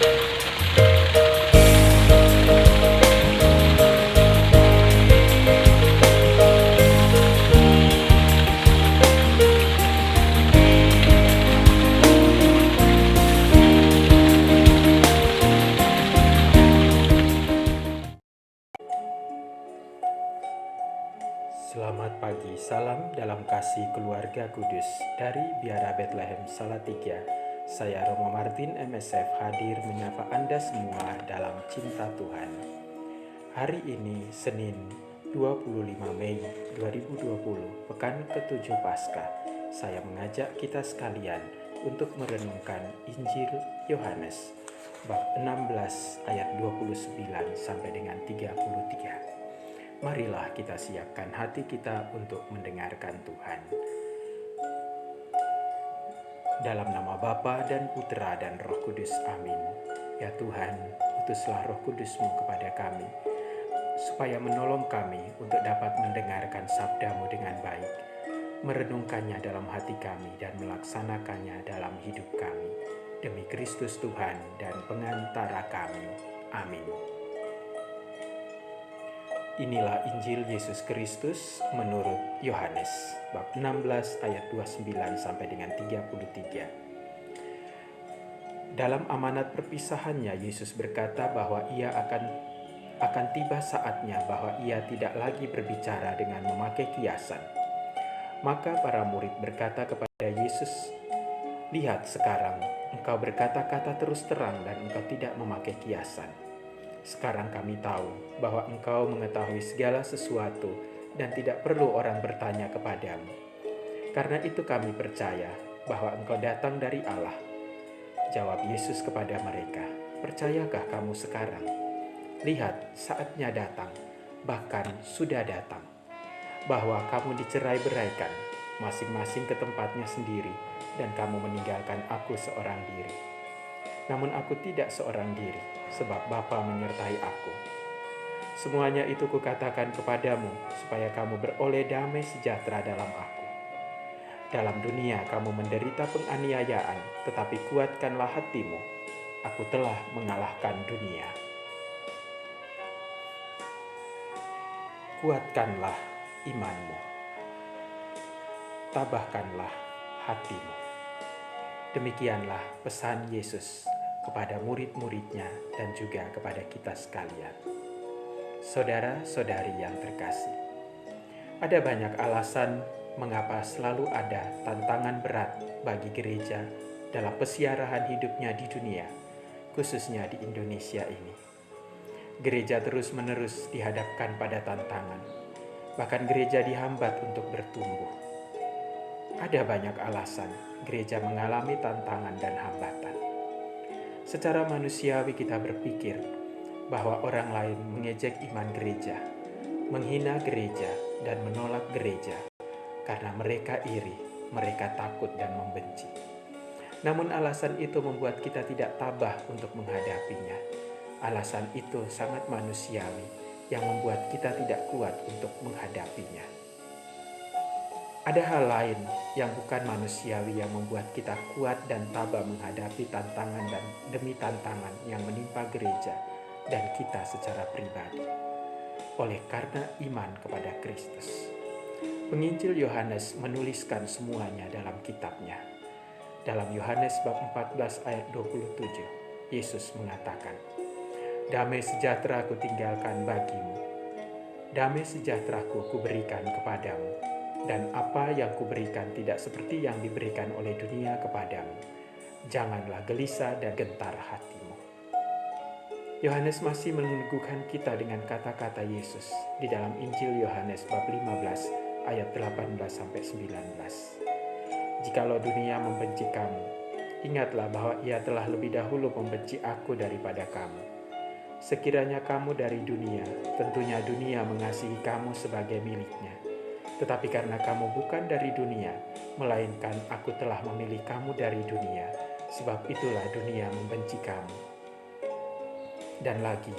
Selamat pagi, salam dalam kasih keluarga kudus dari Biara Bethlehem Salatiga. Saya Romo Martin MSF hadir menyapa Anda semua dalam cinta Tuhan. Hari ini Senin 25 Mei 2020, pekan ke-7 Paskah. Saya mengajak kita sekalian untuk merenungkan Injil Yohanes bab 16 ayat 29 sampai dengan 33. Marilah kita siapkan hati kita untuk mendengarkan Tuhan. Dalam nama Bapa dan Putra dan Roh Kudus, amin. Ya Tuhan, utuslah Roh Kudus-Mu kepada kami, supaya menolong kami untuk dapat mendengarkan sabda-Mu dengan baik, merenungkannya dalam hati kami dan melaksanakannya dalam hidup kami. Demi Kristus Tuhan dan pengantara kami. Amin. Inilah Injil Yesus Kristus menurut Yohanes bab 16 ayat 29 sampai dengan 33. Dalam amanat perpisahannya Yesus berkata bahwa ia akan tiba saatnya bahwa ia tidak lagi berbicara dengan memakai kiasan. Maka para murid berkata kepada Yesus, "Lihat sekarang engkau berkata-kata terus terang dan engkau tidak memakai kiasan. Sekarang kami tahu bahwa engkau mengetahui segala sesuatu dan tidak perlu orang bertanya kepadamu. Karena itu kami percaya bahwa engkau datang dari Allah." Jawab Yesus kepada mereka, "Percayakah kamu sekarang? Lihat, saatnya datang, bahkan sudah datang, bahwa kamu dicerai-beraikan, masing-masing ke tempatnya sendiri, dan kamu meninggalkan aku seorang diri. Namun aku tidak seorang diri, sebab Bapa menyertai aku. Semuanya itu kukatakan kepadamu, supaya kamu beroleh damai sejahtera dalam aku. Dalam dunia kamu menderita penganiayaan, tetapi kuatkanlah hatimu. Aku telah mengalahkan dunia." Kuatkanlah imanmu. Tabahkanlah hatimu. Demikianlah pesan Yesus kepada murid-muridnya dan juga kepada kita sekalian. Saudara-saudari yang terkasih, ada banyak alasan mengapa selalu ada tantangan berat bagi gereja dalam pesiarahan hidupnya di dunia, khususnya di Indonesia ini. Gereja terus-menerus dihadapkan pada tantangan, bahkan gereja dihambat untuk bertumbuh. Ada banyak alasan gereja mengalami tantangan dan hambatan. Secara manusiawi kita berpikir bahwa orang lain mengejek iman gereja, menghina gereja, dan menolak gereja karena mereka iri, mereka takut dan membenci. Namun alasan itu membuat kita tidak tabah untuk menghadapinya. Alasan itu sangat manusiawi yang membuat kita tidak kuat untuk menghadapinya. Ada hal lain yang bukan manusiawi yang membuat kita kuat dan tabah menghadapi tantangan dan demi tantangan yang menimpa gereja dan kita secara pribadi. Oleh karena iman kepada Kristus. Penginjil Yohanes menuliskan semuanya dalam kitabnya. Dalam Yohanes bab 14 ayat 27, Yesus mengatakan, "Damai sejahtera ku tinggalkan bagimu. Damai sejahtera-Ku kuberikan kepadamu. Dan apa yang kuberikan tidak seperti yang diberikan oleh dunia kepadamu. Janganlah gelisah dan gentar hatimu." Yohanes masih meneguhkan kita dengan kata-kata Yesus di dalam Injil Yohanes bab 15 ayat 18-19. "Jikalau dunia membenci kamu, ingatlah bahwa ia telah lebih dahulu membenci aku daripada kamu. Sekiranya kamu dari dunia, tentunya dunia mengasihi kamu sebagai miliknya. Tetapi karena kamu bukan dari dunia, melainkan aku telah memilih kamu dari dunia, sebab itulah dunia membenci kamu." Dan lagi,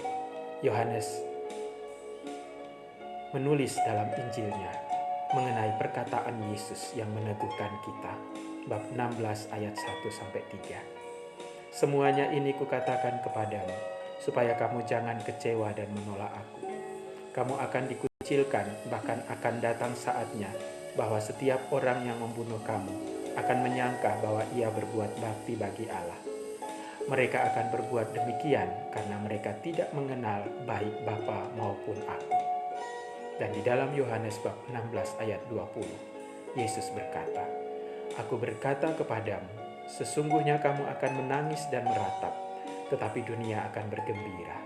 Yohanes menulis dalam Injilnya mengenai perkataan Yesus yang meneguhkan kita, bab 16 ayat 1-3. Semuanya ini kukatakan kepadamu, supaya kamu jangan kecewa dan menolak aku. Kamu akan dikucilkan, bahkan akan datang saatnya bahwa setiap orang yang membunuh kamu akan menyangka bahwa ia berbuat bakti bagi Allah. Mereka akan berbuat demikian karena mereka tidak mengenal baik Bapa maupun aku. Dan di dalam Yohanes bab 16 ayat 20, Yesus berkata, Aku berkata kepadamu, sesungguhnya kamu akan menangis dan meratap, tetapi dunia akan bergembira.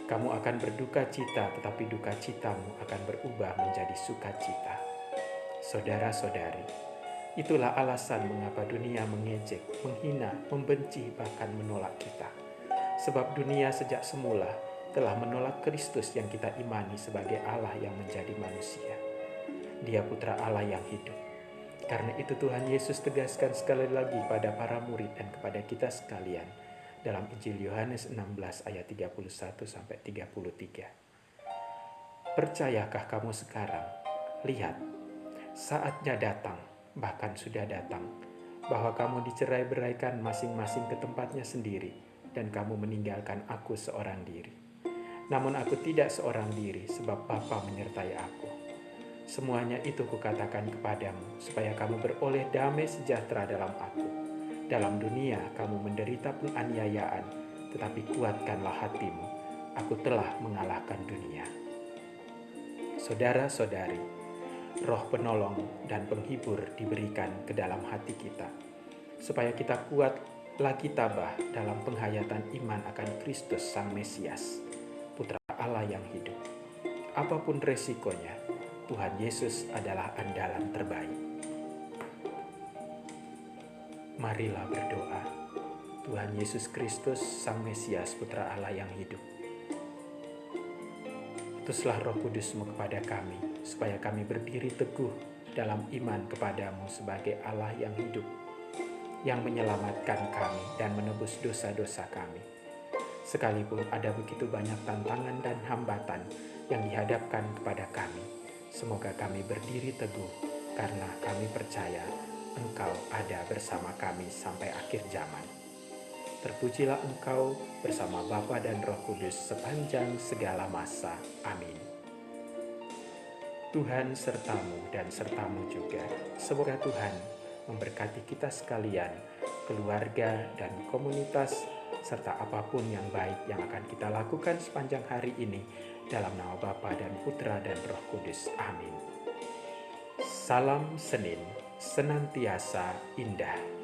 Kamu akan berduka cita, tetapi duka citamu akan berubah menjadi sukacita. Saudara-saudari, itulah alasan mengapa dunia mengejek, menghina, membenci, bahkan menolak kita. Sebab dunia sejak semula telah menolak Kristus yang kita imani sebagai Allah yang menjadi manusia. Dia putra Allah yang hidup. Karena itu Tuhan Yesus tegaskan sekali lagi pada para murid dan kepada kita sekalian dalam Injil Yohanes 16 ayat 31-33. Percayakah kamu sekarang? Lihat, saatnya datang, bahkan sudah datang, bahwa kamu dicerai-beraikan masing-masing ke tempatnya sendiri, dan kamu meninggalkan aku seorang diri. Namun aku tidak seorang diri, sebab Bapa menyertai aku. Semuanya itu kukatakan kepadamu, supaya kamu beroleh damai sejahtera dalam aku. Dalam dunia kamu menderita penganiayaan, tetapi kuatkanlah hatimu, aku telah mengalahkan dunia. Saudara-saudari, Roh penolong dan penghibur diberikan ke dalam hati kita, supaya kita kuat lagi tabah dalam penghayatan iman akan Kristus Sang Mesias, Putra Allah yang hidup. Apapun resikonya, Tuhan Yesus adalah andalan terbaik. Marilah berdoa. Tuhan Yesus Kristus, Sang Mesias, Putra Allah yang hidup. Utuslah Roh Kudus-Mu kepada kami, supaya kami berdiri teguh dalam iman kepadamu sebagai Allah yang hidup, yang menyelamatkan kami dan menebus dosa-dosa kami. Sekalipun ada begitu banyak tantangan dan hambatan yang dihadapkan kepada kami, semoga kami berdiri teguh karena kami percaya Engkau ada bersama kami sampai akhir zaman. Terpujilah Engkau bersama Bapa dan Roh Kudus sepanjang segala masa. Amin. Tuhan sertamu dan sertamu juga. Semoga Tuhan memberkati kita sekalian, keluarga dan komunitas, serta apapun yang baik yang akan kita lakukan sepanjang hari ini, dalam nama Bapa dan Putra dan Roh Kudus. Amin. Salam Senin, senantiasa indah.